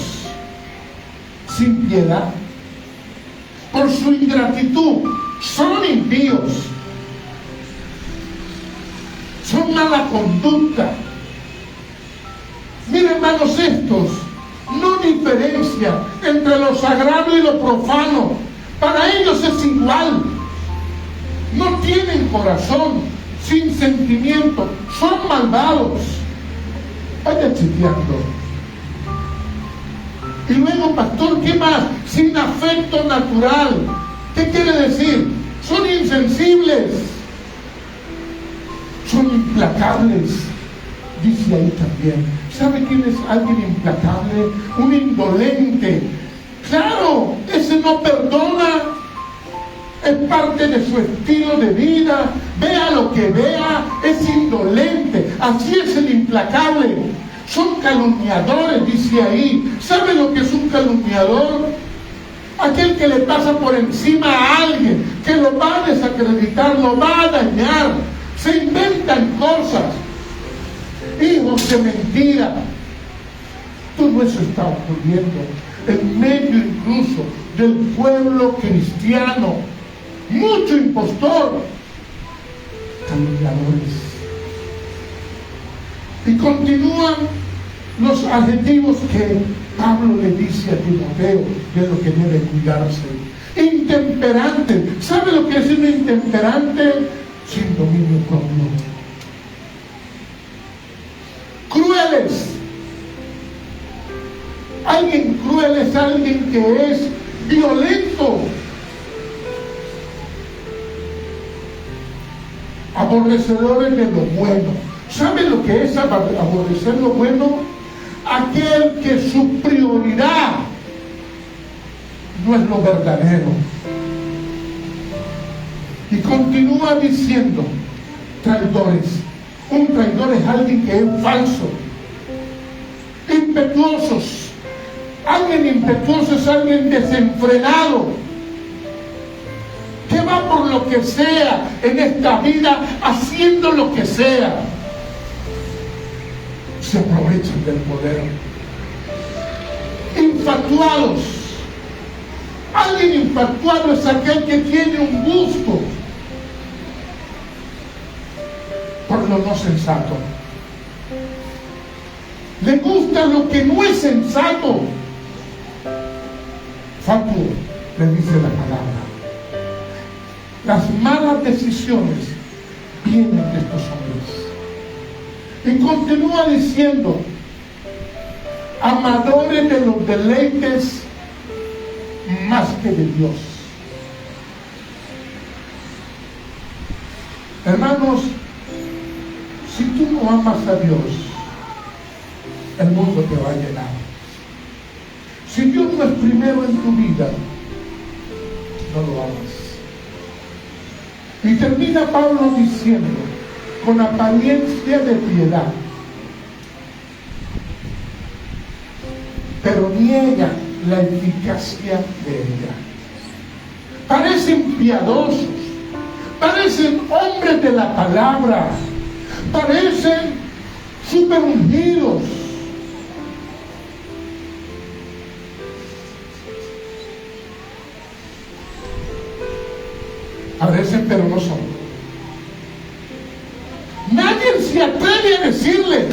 sin piedad. Por su ingratitud, son impíos. Son mala conducta. Miren, hermanos, estos no diferencia entre lo sagrado y lo profano. Para ellos es igual. No tienen corazón, sin sentimiento, son malvados. Vaya chequeando. Y luego, pastor, ¿qué más? Sin afecto natural. ¿Qué quiere decir? Son insensibles. Son implacables. Dice ahí también. ¿Sabe quién es alguien implacable? Un indolente. Claro, ese no perdona. Es parte de su estilo de vida. Vea lo que vea, es indolente. Así es el implacable. Son calumniadores, dice ahí. ¿Sabe lo que es un calumniador? Aquel que le pasa por encima a alguien, que lo va a desacreditar, lo va a dañar. Se inventan cosas. Hijos de mentira. Todo eso está ocurriendo en medio incluso del pueblo cristiano. Mucho impostor, calumniadores. Y continúan los adjetivos que Pablo le dice a Timoteo de lo que debe cuidarse. Intemperante. ¿Sabe lo que es un intemperante? Sin dominio propio. Crueles. Alguien cruel es alguien que es violento. Aborrecedores de lo bueno. ¿Sabe lo que es aborrecer lo bueno? Aquel que su prioridad no es lo verdadero. Y continúa diciendo, traidores. Un traidor es alguien que es falso. Impetuosos. Alguien impetuoso es alguien desenfrenado, que va por lo que sea en esta vida, haciendo lo que sea. Se aprovechan del poder. Infatuados. Alguien infatuado es aquel que tiene un gusto por lo no sensato. Le gusta lo que no es sensato. Fatuo, le dice la palabra. Las malas decisiones vienen de estos hombres. Y continúa diciendo, amadores de los deleites más que de Dios. Hermanos, si tú no amas a Dios, el mundo te va a llenar. Si Dios no es primero en tu vida, no lo amas. Y termina Pablo diciendo, con apariencia de piedad, pero niega la eficacia de ella. Parecen piadosos, parecen hombres de la palabra, parecen súper ungidos. Parecen, pero no son. Nadie se atreve a decirle.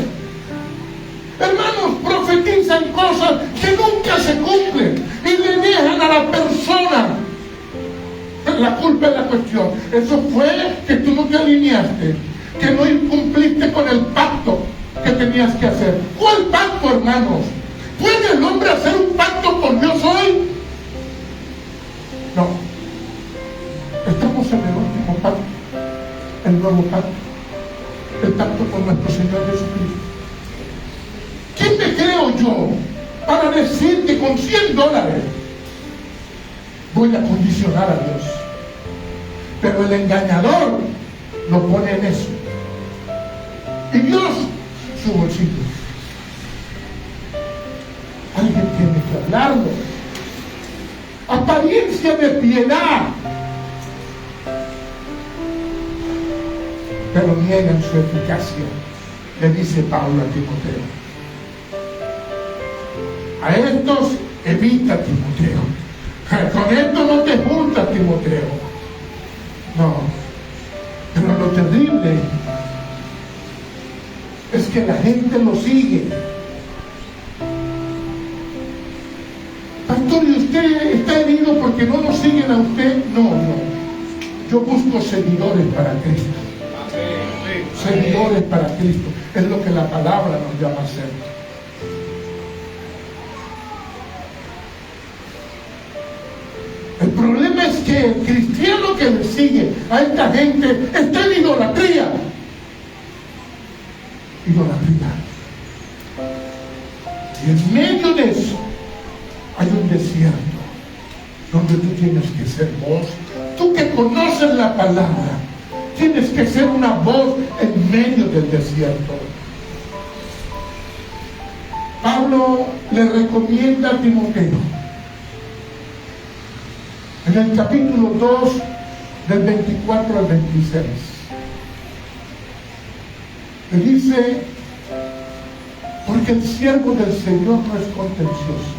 Hermanos, profetizan cosas que nunca se cumplen y le dejan a la persona la culpa de la cuestión. Eso fue que tú no te alineaste, que no cumpliste con el pacto que tenías que hacer. ¿Cuál pacto, hermanos? ¿Puede el hombre hacer un pacto con Dios hoy? No. Estamos en el último pacto, el nuevo pacto, el pacto con nuestro Señor Jesucristo. ¿Quién me creo yo para decir que con $100 voy a condicionar a Dios? Pero el engañador lo pone en eso. Y Dios, su bolsillo. Alguien tiene que hablarlo. Apariencia de piedad, pero niegan su eficacia, le dice Pablo a Timoteo. A estos evita, Timoteo. Con esto no te juntas, Timoteo. No. Pero lo terrible es que la gente lo sigue. Pastor, ¿y usted está herido porque no lo siguen a usted? No. Yo busco seguidores para Cristo. Seguidores para Cristo. Es lo que la palabra nos llama a hacer. El problema es que el cristiano que le sigue a esta gente está en idolatría. Idolatría. Y en medio de eso hay un desierto donde tú tienes que ser voz. Tú que conoces la palabra, tienes que ser una voz en medio del desierto. Pablo le recomienda a Timoteo en el capítulo 2 del 24 al 26. Le dice: porque el siervo del Señor no es contencioso,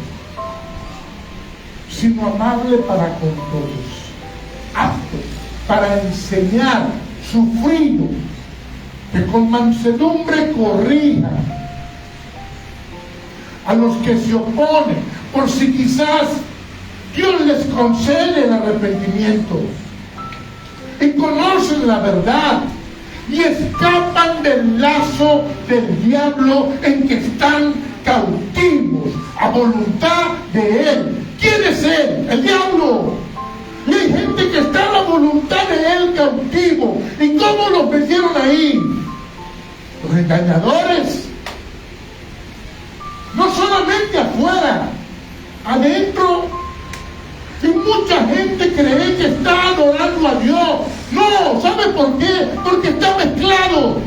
sino amable para con todos, apto para enseñar, sufrido, que con mansedumbre corrija a los que se oponen, por si quizás Dios les concede el arrepentimiento y conocen la verdad y escapan del lazo del diablo en que están cautivos a voluntad de él. ¿Quién es él? El diablo. Y hay gente que está a la voluntad de él cautivo. ¿Y cómo los metieron ahí? Los engañadores. No solamente afuera, adentro. Y mucha gente cree que está adorando a Dios. No, ¿sabe por qué? Porque está mezclado.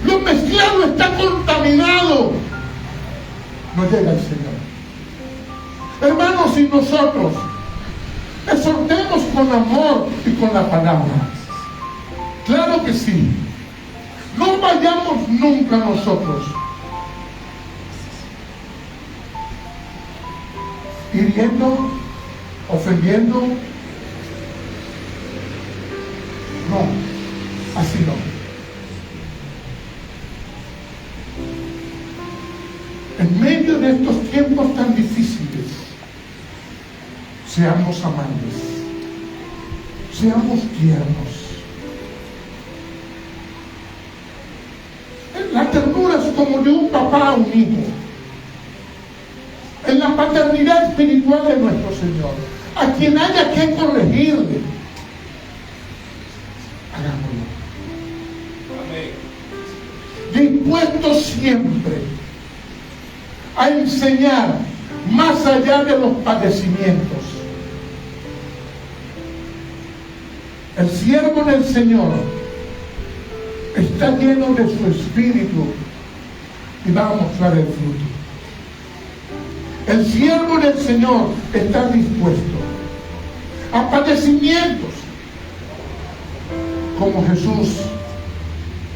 Lo mezclado está contaminado. No llega el Señor. Hermanos, y nosotros exhortemos con amor y con la palabra. Claro que sí. No vayamos nunca nosotros hiriendo, ofendiendo. No, así no. En medio de estos tiempos tan difíciles, seamos amables, seamos tiernos. La ternura es como de un papá a un hijo. En la paternidad espiritual de nuestro Señor, a quien haya que corregirle, hagámoslo. Dispuestos siempre a enseñar más allá de los padecimientos. El siervo del Señor está lleno de su espíritu y va a mostrar el fruto. El siervo del Señor está dispuesto a padecimientos como Jesús,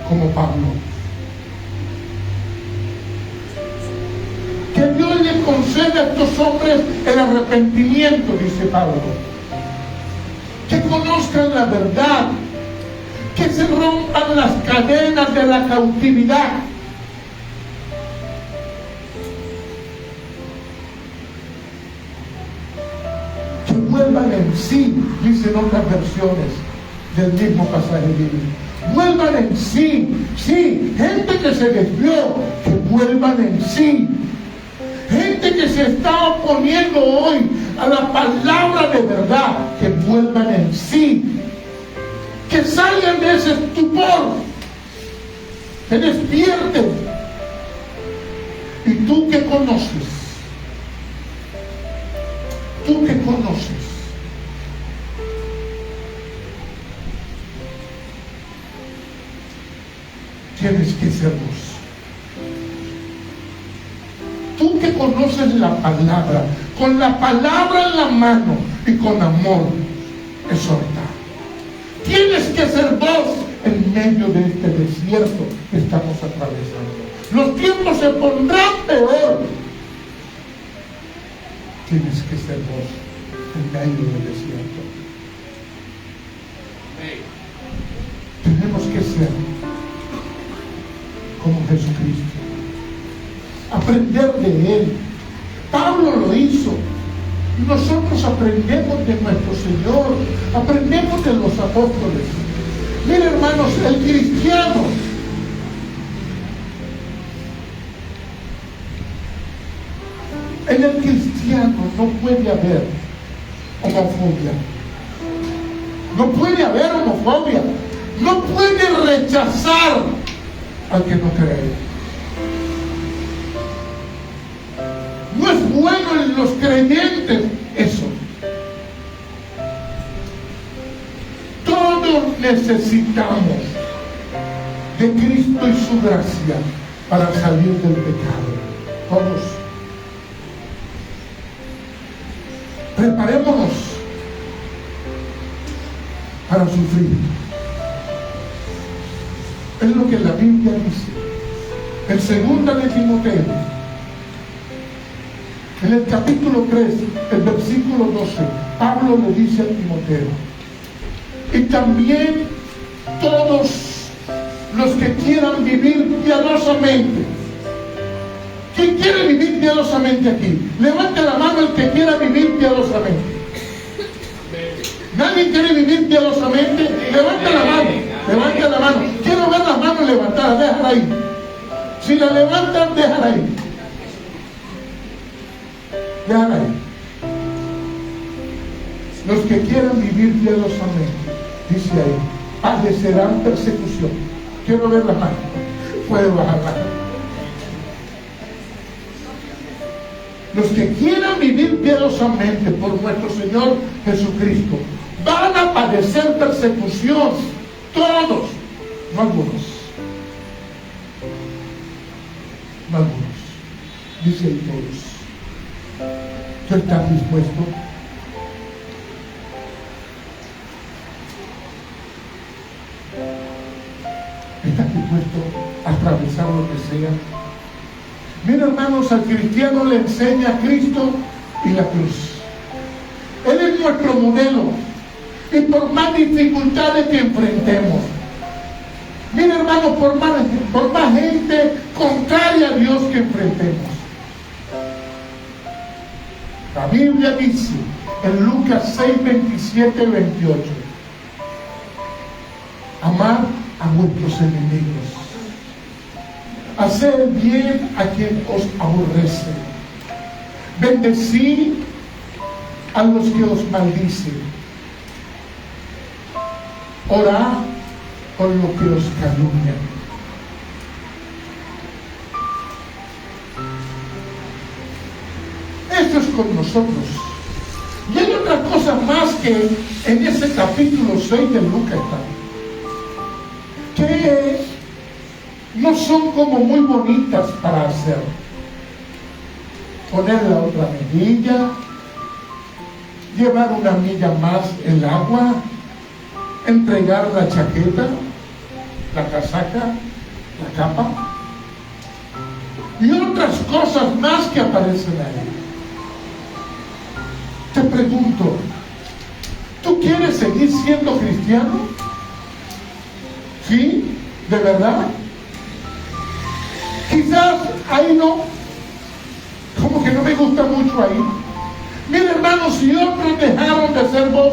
como Pablo. Que Dios le conceda a estos hombres el arrepentimiento, dice Pablo. Que conozcan la verdad, que se rompan las cadenas de la cautividad. Que vuelvan en sí, dicen otras versiones del mismo pasaje bíblico. Vuelvan en sí, sí, gente que se desvió, que vuelvan en sí. Gente que se está oponiendo hoy a la palabra de verdad, que vuelvan en sí. Que salgan de ese estupor, que despierten. Y tú que conoces, tienes que ser vos. Tú que conoces la palabra, con la palabra en la mano y con amor, exhorta. Tienes que ser vos en medio de este desierto que estamos atravesando. Los tiempos se pondrán peor. Tienes que ser vos en medio del desierto. Tenemos que ser como Jesucristo. Aprender de Él. Pablo lo hizo. Y nosotros aprendemos de nuestro Señor. Aprendemos de los apóstoles. Miren, hermanos, el cristiano en el cristiano no puede haber homofobia. No puede haber homofobia. No puede rechazar al que no cree. No es bueno en los creyentes eso. Todos necesitamos de Cristo y su gracia para salir del pecado. Todos. Preparémonos para sufrir. Es lo que la Biblia dice. En 2 de Timoteo, en el capítulo 3, el versículo 12, Pablo le dice a Timoteo, y también todos los que quieran vivir piadosamente. ¿Quién quiere vivir piadosamente aquí? Levante la mano el que quiera vivir piadosamente. ¿Nadie quiere vivir piadosamente? Levante la mano, levante la mano. Quiero ver las manos levantadas, déjala ahí. Si la levantan, déjala ahí. Déjala ahí. Los que quieran vivir piadosamente, dice ahí, padecerán persecución. Quiero ver las manos. Puede bajar la mano. Los que quieran vivir piadosamente por nuestro Señor Jesucristo van a padecer persecución. Todos, no algunos. No algunos. Dice ahí todos. ¿Tú estás dispuesto? ¿Estás dispuesto a atravesar lo que sea? Mira, hermanos, al cristiano le enseña a Cristo y la cruz. Él es nuestro modelo. Y por más dificultades que enfrentemos, mira, hermanos, por más gente contraria a Dios que enfrentemos, la Biblia dice en Lucas 6, 27 y 28, amad a vuestros enemigos, haced bien a quien os aborrece, bendecid a los que os maldicen, orad por lo que os calumnian. Esto es con nosotros. Y hay otras cosas más que en ese capítulo 6 de Lucas están, que no son como muy bonitas para hacer. Poner la otra mejilla, llevar una milla más el agua, entregar la chaqueta, la casaca, la capa y otras cosas más que aparecen ahí. Te pregunto, ¿tú quieres seguir siendo cristiano? ¿Sí? ¿De verdad? Quizás ahí no, como que no me gusta mucho ahí. Mira, hermanos, si otros dejaron de ser vos,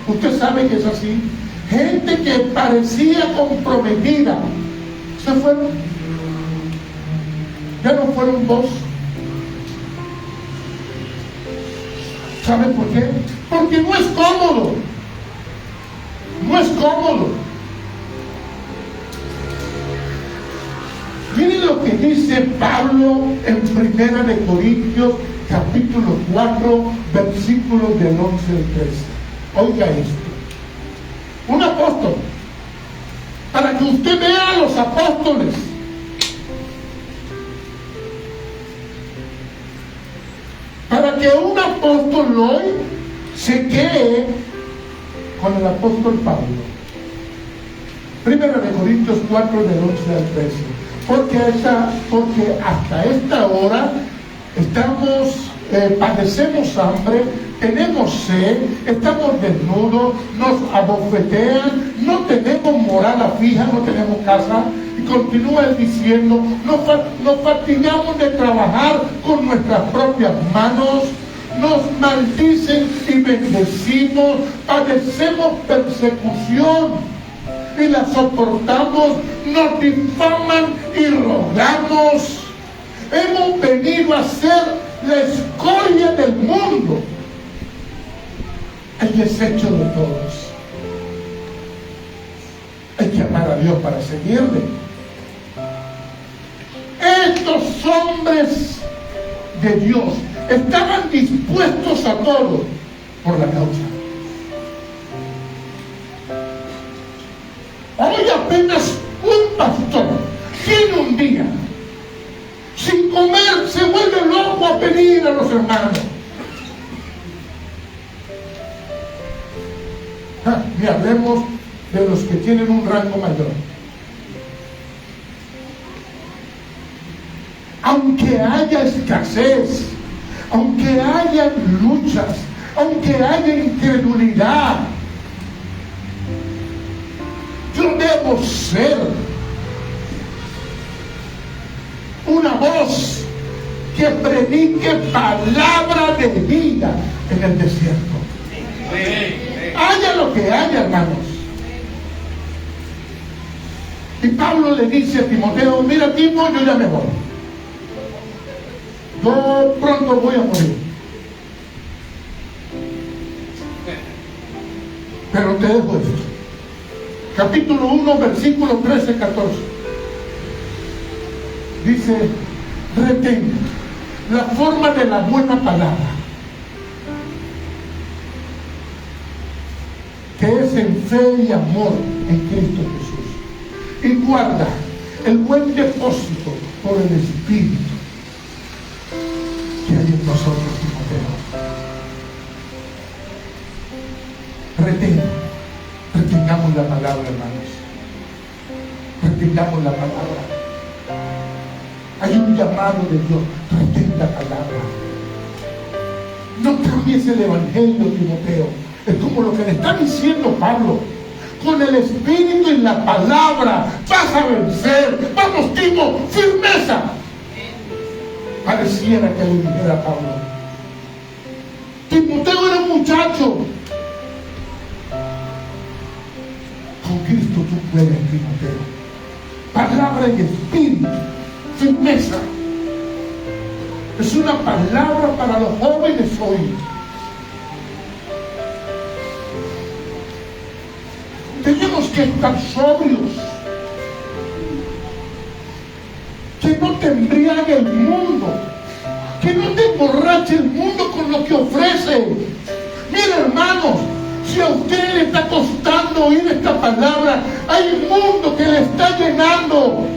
usted sabe que es así. Gente que parecía comprometida, se fueron. Ya no fueron vos. ¿Saben por qué? Porque no es cómodo. No es cómodo. Miren lo que dice Pablo en 1 de Corintios capítulo 4 versículos del 11 al 13. Oiga esto. Un apóstol, para que usted vea a los apóstoles. Para que un apóstol hoy se quede con el apóstol Pablo. Primera de Corintios 4, del 11 al 13. Porque hasta esta hora padecemos hambre, tenemos sed, estamos desnudos, nos abofetean, no tenemos morada fija, no tenemos casa. Y continúa él diciendo, nos fatigamos de trabajar con nuestras propias manos, nos maldicen y bendecimos, padecemos persecución y la soportamos, nos difaman y rogamos. Hemos venido a ser la escoria del mundo, el desecho de todos. Hay que amar a Dios para seguirle. Estos hombres de Dios estaban dispuestos a todo por la causa. Hoy apenas un pastor tiene un día sin comer, se vuelve loco a pedir a los hermanos. Ni hablemos de los que tienen un rango mayor. Aunque haya escasez, aunque haya luchas, aunque haya incredulidad, yo debo ser una voz que predique palabra de vida en el desierto. Haya lo que haya, hermanos. Y Pablo le dice a Timoteo, mira, Timo, yo ya me voy. Yo pronto voy a morir. Pero te dejo esto. Capítulo 1, versículo 13-14. Dice, retén la forma de la buena palabra, que es en fe y amor en Cristo Jesús, y guarda el buen depósito por el Espíritu que hay en nosotros, Timoteo. Retengamos la palabra, hermanos. Retengamos la palabra. Hay un llamado de Dios. Retén la palabra. No cambies el evangelio, Timoteo. Es como lo que le está diciendo Pablo. Con el Espíritu y la palabra vas a vencer. Vamos, Timo, firmeza. Pareciera que le dijera a Pablo. Timoteo era un muchacho. Con Cristo tú puedes, Timoteo. Palabra y Espíritu. Firmeza. Es una palabra para los jóvenes hoy. Tenemos que estar sobrios. Que no te embriague el mundo. Que no te emborrache el mundo con lo que ofrece. Mira, hermanos, si a usted le está costando oír esta palabra, hay un mundo que le está llenando.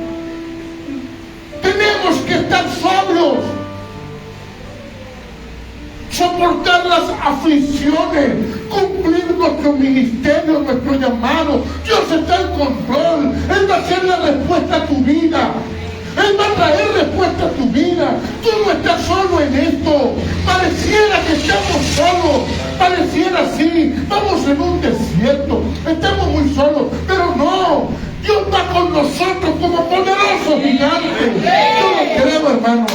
Tenemos que estar sobrios, soportar las aflicciones, cumplir nuestro ministerio, nuestro llamado. Dios está en control. Él va a hacer la respuesta a tu vida. Él va a traer respuesta a tu vida. Tú no estás solo en esto. Pareciera que estamos solos. Pareciera así. Vamos en un desierto. Estamos muy solos. Pero no. Dios va con nosotros como poderoso gigante. Yo lo creo, hermano.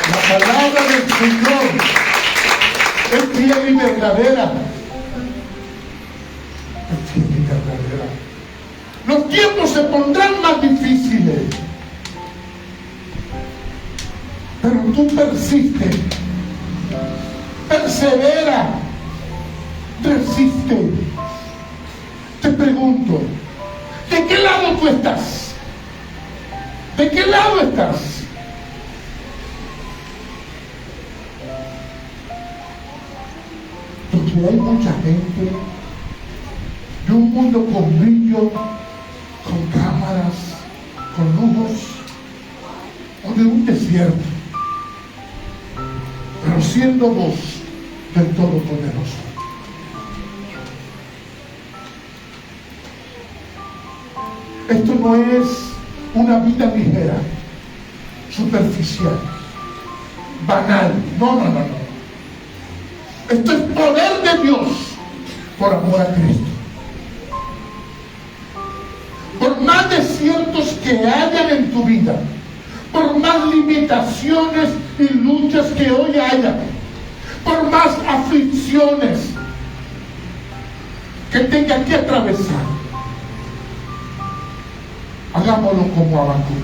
La palabra del Señor es fiel y verdadera. Es fiel y verdadera. Los tiempos se pondrán más difíciles. Pero tú persiste. Persevera. Resiste. Te pregunto, ¿de qué lado tú estás? ¿De qué lado estás? Porque hay mucha gente de un mundo con brillo desierto, pero siendo voz del Todopoderoso. Esto no es una vida ligera, superficial, banal. No. Esto es poder de Dios por amor a Cristo. Por más desiertos que hayan en tu vida, por más limitaciones y luchas que hoy haya, por más aflicciones que tenga que atravesar, hagámoslo como Habacuc.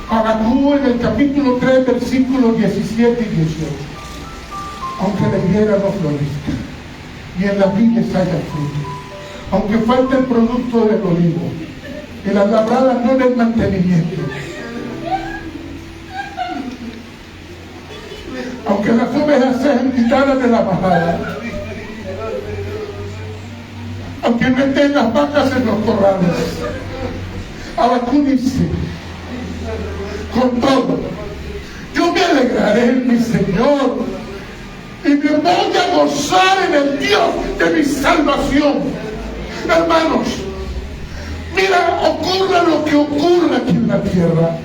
Habacuc en el capítulo 3, versículos 17 y 18. Aunque la higuera no florezca, y en las viñas haya fruto, aunque falte el producto del olivo, y las labradas no den mantenimiento, aunque las ovejas sean quitadas de la majada, aunque no estén las vacas en los corrales, Habacuc dice: con todo, yo me alegraré en mi Señor y me voy a gozar en el Dios de mi salvación. Hermanos, mira, ocurra lo que ocurra aquí en la tierra,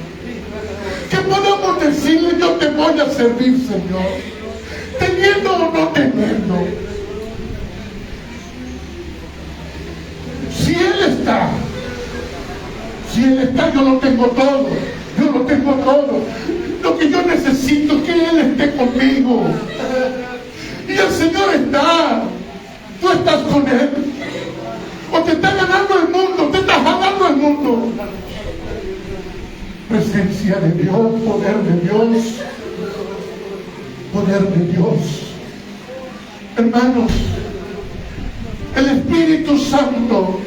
que podamos decirle: yo te voy a servir, Señor, teniendo o no teniendo. Si Él está, yo lo tengo todo. Lo que yo necesito es que Él esté conmigo. Y el Señor está. Tú estás con Él. O te está ganando el mundo, te estás ganando el mundo. Presencia de Dios, poder de Dios. Poder de Dios. Hermanos, el Espíritu Santo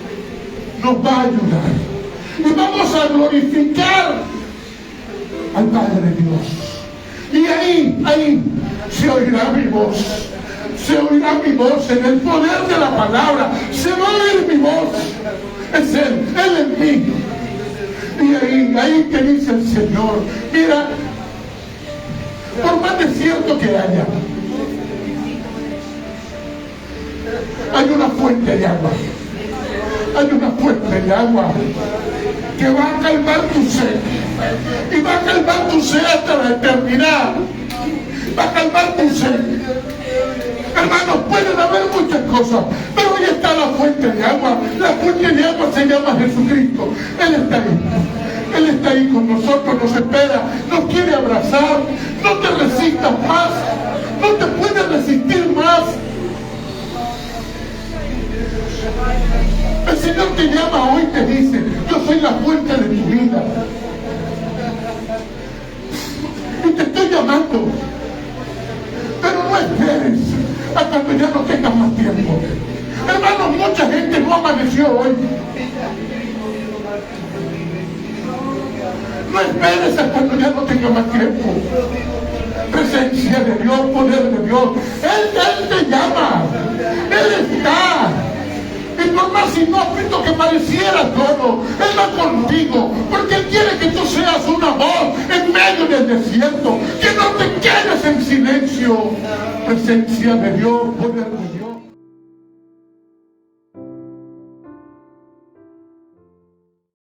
nos va a ayudar. Y vamos a glorificar al Padre Dios. Y ahí se oirá mi voz. Se oirá mi voz en el poder de la palabra. Se va a oír mi voz. Es Él en mí. Y ahí te dice el Señor: mira, por más desierto que haya, hay una fuente de agua. Hay una fuente de agua que va a calmar tu sed. Y va a calmar tu sed hasta la eternidad. Va a calmar tu sed. Hermanos, pueden haber muchas cosas, pero ahí está la fuente de agua. La fuente de agua se llama Jesucristo. Él está ahí. Él está ahí con nosotros, nos espera, nos quiere abrazar. No te resistas más. No te puedes resistir más. El Señor te llama hoy y te dice: yo soy la fuente de tu vida. Y te estoy llamando. Pero no esperes hasta cuando ya no tengas más tiempo. Hermanos, mucha gente no amaneció hoy. No esperes hasta cuando ya no tengas más tiempo. Presencia de Dios, poder de Dios. Él te llama. Él está. Y por más inhóspito que pareciera todo, Él va contigo, porque Él quiere que tú seas una voz en medio del desierto, que no te quedes en silencio. Presencia de Dios, poder de Dios.